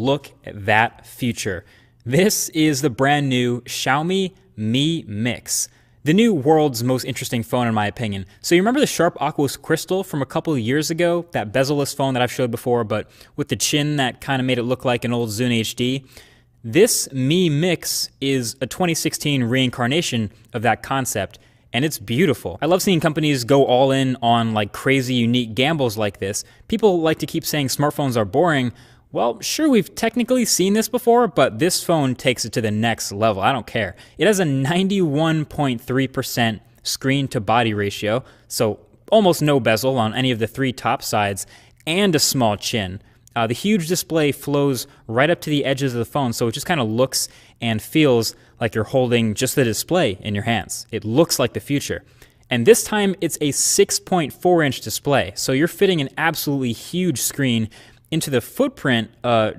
look at that feature. This is the brand new Xiaomi Mi Mix, the new world's most interesting phone in my opinion. So you remember the Sharp Aquos Crystal from a couple of years ago, that bezel-less phone that I've showed before, but with the chin that kind of made it look like an old Zune HD? This Mi Mix is a 2016 reincarnation of that concept, and it's beautiful. I love seeing companies go all in on like crazy unique gambles like this. People like to keep saying smartphones are boring. Well, sure, we've technically seen this before, but this phone takes it to the next level. I don't care. It has a 91.3% screen to body ratio, so almost no bezel on any of the three top sides, and a small chin. The huge display flows right up to the edges of the phone, so it just kind of looks and feels like you're holding just the display in your hands. It looks like the future. And this time, it's a 6.4-inch display, so you're fitting an absolutely huge screen into the footprint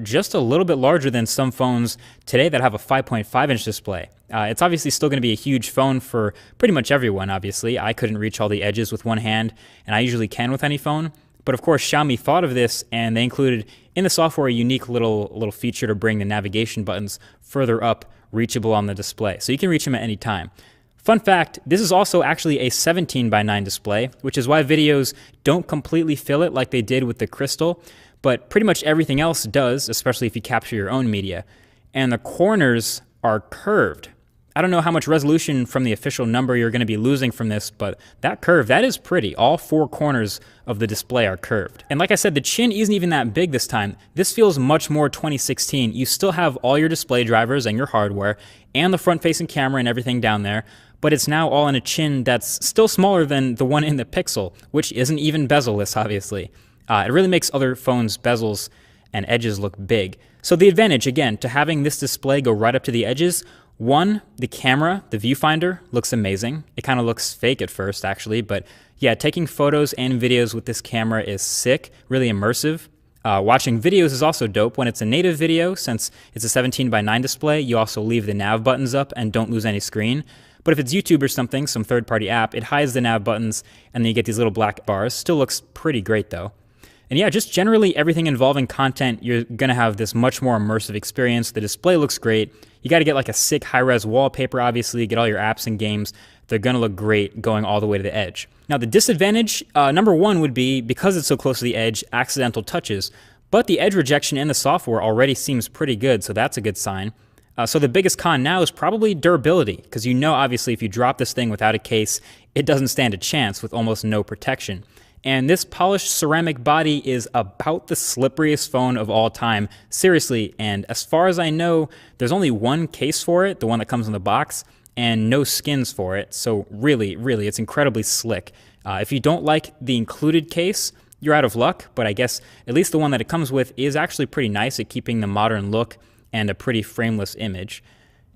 just a little bit larger than some phones today that have a 5.5-inch display. It's obviously still going to be a huge phone for pretty much everyone, obviously. I couldn't reach all the edges with one hand, and I usually can with any phone. But of course, Xiaomi thought of this, and they included in the software a unique little feature to bring the navigation buttons further up, reachable on the display. So you can reach them at any time. Fun fact, this is also actually a 17:9 display, which is why videos don't completely fill it like they did with the Crystal, but pretty much everything else does, especially if you capture your own media. And the corners are curved. I don't know how much resolution from the official number you're going to be losing from this, but that curve, that is pretty. All four corners of the display are curved. And like I said, the chin isn't even that big this time. This feels much more 2016. You still have all your display drivers and your hardware and the front-facing camera and everything down there, but it's now all in a chin that's still smaller than the one in the Pixel, which isn't even bezel-less, obviously. It really makes other phones' bezels and edges look big. So the advantage, again, to having this display go right up to the edges, one, the camera, the viewfinder, looks amazing. It kind of looks fake at first, actually, but yeah, taking photos and videos with this camera is sick, really immersive. Watching videos is also dope. When it's a native video, since it's a 17:9 display, you also leave the nav buttons up and don't lose any screen. But if it's YouTube or something, some third-party app, it hides the nav buttons, and then you get these little black bars. Still looks pretty great, though. And yeah, just generally everything involving content, you're going to have this much more immersive experience. The display looks great. You got to get like a sick high-res wallpaper, obviously, get all your apps and games. They're going to look great going all the way to the edge. Now, the disadvantage, number one, would be, because it's so close to the edge, accidental touches. But the edge rejection in the software already seems pretty good, so that's a good sign. So the biggest con now is probably durability, because you know, obviously, if you drop this thing without a case, it doesn't stand a chance with almost no protection. And this polished ceramic body is about the slipperiest phone of all time, seriously, and as far as I know, there's only one case for it, the one that comes in the box, and no skins for it, so really, it's incredibly slick. If you don't like the included case, you're out of luck, but I guess at least the one that it comes with is actually pretty nice at keeping the modern look and a pretty frameless image.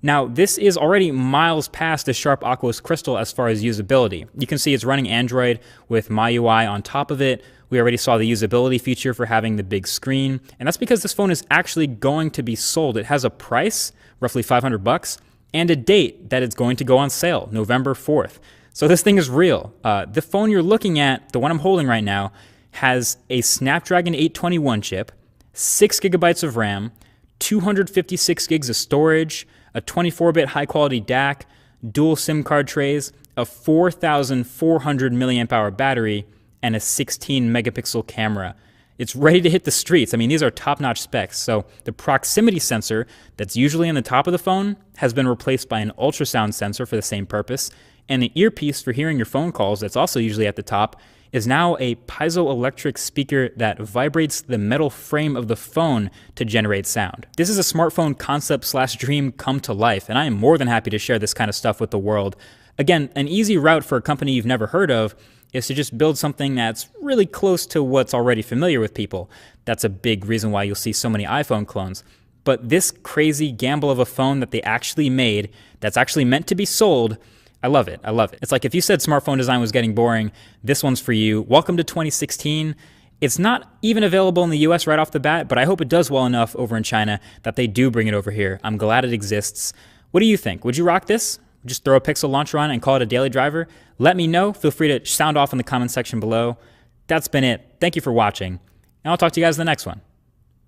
Now, this is already miles past the Sharp Aquos Crystal as far as usability. You can see it's running Android with MyUI on top of it. We already saw the usability feature for having the big screen, and that's because this phone is actually going to be sold. It has a price, roughly $500, and a date that it's going to go on sale, November 4th. So this thing is real. The phone you're looking at, the one I'm holding right now, has a Snapdragon 821 chip, 6 gigabytes of RAM, 256 gigs of storage, a 24-bit high-quality DAC, dual SIM card trays, a 4,400 milliamp hour battery, and a 16-megapixel camera. It's ready to hit the streets. I mean, these are top-notch specs. So the proximity sensor that's usually on the top of the phone has been replaced by an ultrasound sensor for the same purpose, and the earpiece for hearing your phone calls that's also usually at the top is now a piezoelectric speaker that vibrates the metal frame of the phone to generate sound. This is a smartphone concept/dream come to life, and I am more than happy to share this kind of stuff with the world. Again, an easy route for a company you've never heard of is to just build something that's really close to what's already familiar with people. That's a big reason why you'll see so many iPhone clones. But this crazy gamble of a phone that they actually made, that's actually meant to be sold, I love it. I love it. It's like if you said smartphone design was getting boring, this one's for you. Welcome to 2016. It's not even available in the US right off the bat, but I hope it does well enough over in China that they do bring it over here. I'm glad it exists. What do you think? Would you rock this? Just throw a Pixel launcher on it and call it a daily driver? Let me know. Feel free to sound off in the comment section below. That's been it. Thank you for watching, and I'll talk to you guys in the next one.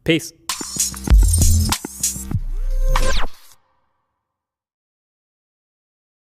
Peace.